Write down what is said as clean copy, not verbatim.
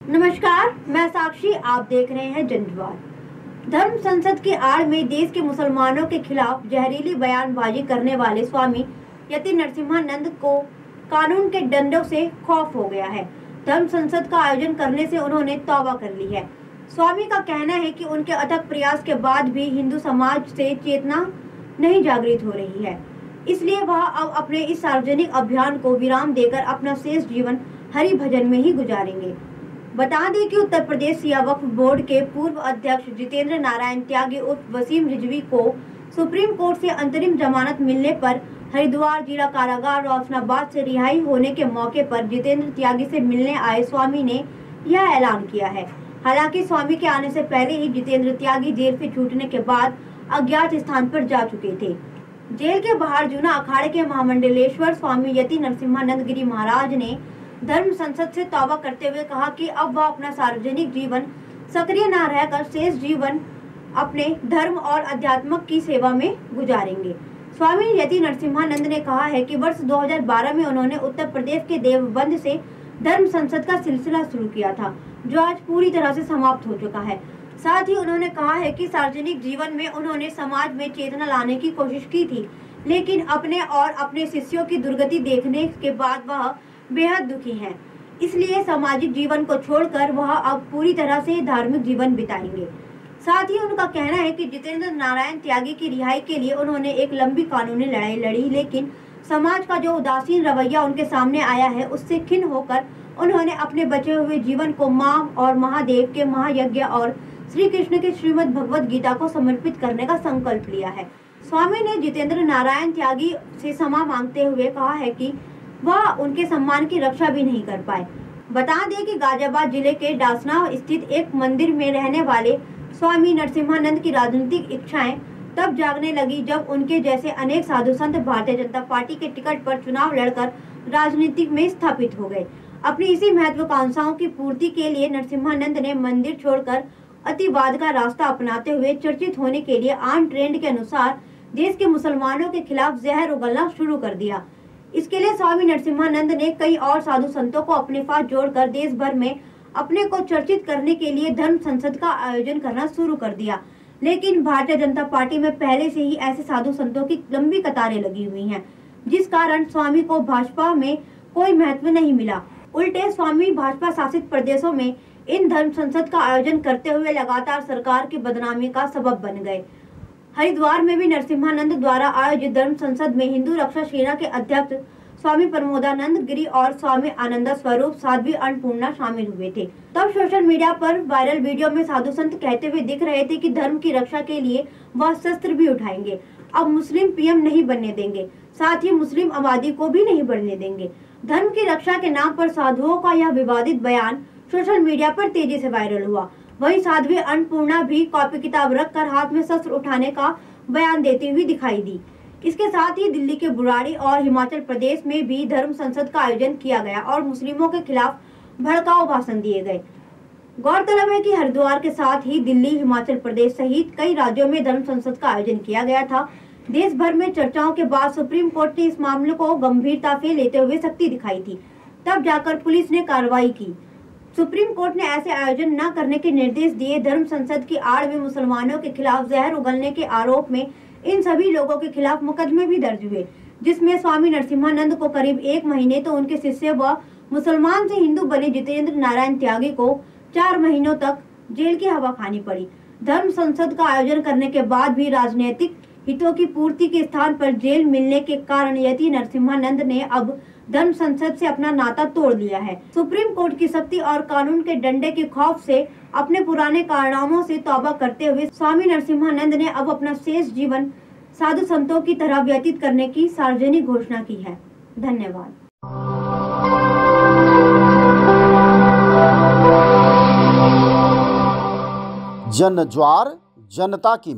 नमस्कार, मैं साक्षी। आप देख रहे हैं जनज्वार। धर्म संसद की आड़ में देश के मुसलमानों के खिलाफ जहरीली बयानबाजी करने वाले स्वामी यति नरसिम्हानंद को कानून के डंडों से खौफ हो गया है। धर्म संसद का आयोजन करने से उन्होंने तौबा कर ली है। स्वामी का कहना है कि उनके अथक प्रयास के बाद भी हिंदू समाज से चेतना नहीं जागृत हो रही है, इसलिए वह अब अपने इस सार्वजनिक अभियान को विराम देकर अपना शेष जीवन हरि भजन में ही गुजारेंगे। बता दें कि उत्तर प्रदेश शिया वक्फ बोर्ड के पूर्व अध्यक्ष जितेंद्र नारायण त्यागी उर्फ वसीम रिजवी को सुप्रीम कोर्ट से अंतरिम जमानत मिलने पर हरिद्वार जिला कारागार रोशनाबाद से रिहाई होने के मौके पर जितेंद्र त्यागी से मिलने आए स्वामी ने यह ऐलान किया है। हालांकि स्वामी के आने से पहले ही जितेंद्र त्यागी जेल से छूटने के बाद अज्ञात स्थान पर जा चुके थे। जेल के बाहर जूना अखाड़े के महामंडलेश्वर स्वामी यति नरसिम्हानंद गिरी महाराज ने धर्म संसद से तौबा करते हुए कहा कि अब वह अपना सार्वजनिक जीवन सक्रिय न रहकर शेष जीवन अपने धर्म और अध्यात्म की सेवा में गुजारेंगे। स्वामी यति नरसिम्हानंद ने कहा है कि वर्ष 2012 में उन्होंने उत्तर प्रदेश के देवबंद से धर्म संसद का सिलसिला शुरू किया था, जो आज पूरी तरह से समाप्त हो चुका है। साथ ही उन्होंने कहा है कि सार्वजनिक जीवन में उन्होंने समाज में चेतना लाने की कोशिश की थी, लेकिन अपने और अपने शिष्यों की दुर्गति देखने के बाद वह बेहद दुखी हैं। इसलिए सामाजिक जीवन को छोड़कर वह अब पूरी तरह से धार्मिक जीवन बिताएंगे। साथ ही उनका कहना है कि जितेंद्र नारायण त्यागी की रिहाई के लिए उन्होंने एक लंबी कानूनी लड़ाई लड़ी, लेकिन समाज का जो उदासीन रवैया उनके सामने आया है, उससे खिन्न होकर उन्होंने अपने बचे हुए जीवन को मां और महादेव के महायज्ञ और श्री कृष्ण के श्रीमद् भगवद गीता को समर्पित करने का संकल्प लिया है। स्वामी ने जितेंद्र नारायण त्यागी से क्षमा मांगते हुए कहा है कि वह उनके सम्मान की रक्षा भी नहीं कर पाए। बता दें कि गाजियाबाद जिले के डासना स्थित एक मंदिर में रहने वाले स्वामी नरसिम्हानंद की राजनीतिक इच्छाएं तब जागने लगी जब उनके जैसे अनेक साधु संत भारतीय जनता पार्टी के टिकट पर चुनाव लड़कर राजनीति में स्थापित हो गए। अपनी इसी महत्वाकांक्षाओं की पूर्ति के लिए नरसिम्हानंद ने मंदिर छोड़कर अतिवाद का रास्ता अपनाते हुए चर्चित होने के लिए आन ट्रेंड के अनुसार देश के मुसलमानों के खिलाफ जहर उगलना शुरू कर दिया। इसके लिए स्वामी नरसिम्हानंद ने कई और साधु संतों को अपने साथ जोड़कर देश भर में अपने को चर्चित करने के लिए धर्म संसद का आयोजन करना शुरू कर दिया। लेकिन भारतीय जनता पार्टी में पहले से ही ऐसे साधु संतों की लंबी कतारें लगी हुई हैं, जिस कारण स्वामी को भाजपा में कोई महत्व नहीं मिला। उल्टे स्वामी भाजपा शासित प्रदेशों में इन धर्म संसद का आयोजन करते हुए लगातार सरकार की बदनामी का सबब बन गए। हरिद्वार में भी नरसिम्हानंद द्वारा आयोजित धर्म संसद में हिंदू रक्षा सेना के अध्यक्ष स्वामी प्रमोदानंद गिरी और स्वामी आनंद स्वरूप साध्वी अन्नपूर्णा शामिल हुए थे। तब सोशल मीडिया पर वायरल वीडियो में साधु संत कहते हुए दिख रहे थे कि धर्म की रक्षा के लिए वह शस्त्र भी उठाएंगे, अब मुस्लिम पीएम नहीं बनने देंगे, साथ ही मुस्लिम आबादी को भी नहीं बढ़ने देंगे। धर्म की रक्षा के नाम पर साधुओं का यह विवादित बयान सोशल मीडिया पर तेजी से वायरल हुआ। वहीं साध्वी अन्नपूर्णा भी कॉपी किताब रखकर हाथ में शस्त्र उठाने का बयान देती हुई दिखाई दी। इसके साथ ही दिल्ली के बुराड़ी और हिमाचल प्रदेश में भी धर्म संसद का आयोजन किया गया और मुस्लिमों के खिलाफ भड़काऊ भाषण दिए गए। गौरतलब है कि हरिद्वार के साथ ही दिल्ली, हिमाचल प्रदेश सहित कई राज्यों में धर्म संसद का आयोजन किया गया था। देश भर में चर्चाओं के बाद सुप्रीम कोर्ट ने इस मामले को गंभीरता से लेते हुए सख्ती दिखाई थी, तब जाकर पुलिस ने कार्रवाई की। सुप्रीम कोर्ट ने ऐसे आयोजन न करने के निर्देश दिए। धर्म संसद की आड़ में मुसलमानों के खिलाफ जहर उगलने के आरोप में इन सभी लोगों के खिलाफ मुकदमे भी दर्ज हुए, जिसमें स्वामी नरसिम्हानंद को करीब 1 महीने तो उनके शिष्य व मुसलमान से हिंदू बने जितेंद्र नारायण त्यागी को 4 महीनों तक जेल की हवा खानी पड़ी। धर्म संसद का आयोजन करने के बाद भी राजनीतिक हितों की पूर्ति के स्थान पर जेल मिलने के कारण यति नरसिम्हानंद ने अब धर्म संसद से अपना नाता तोड़ लिया है। सुप्रीम कोर्ट की सख्ती और कानून के डंडे के खौफ से अपने पुराने कारनामों से तौबा करते हुए स्वामी नरसिम्हानंद ने अब अपना शेष जीवन साधु संतों की तरह व्यतीत करने की सार्वजनिक घोषणा की है। धन्यवाद। जनज्वार जनता की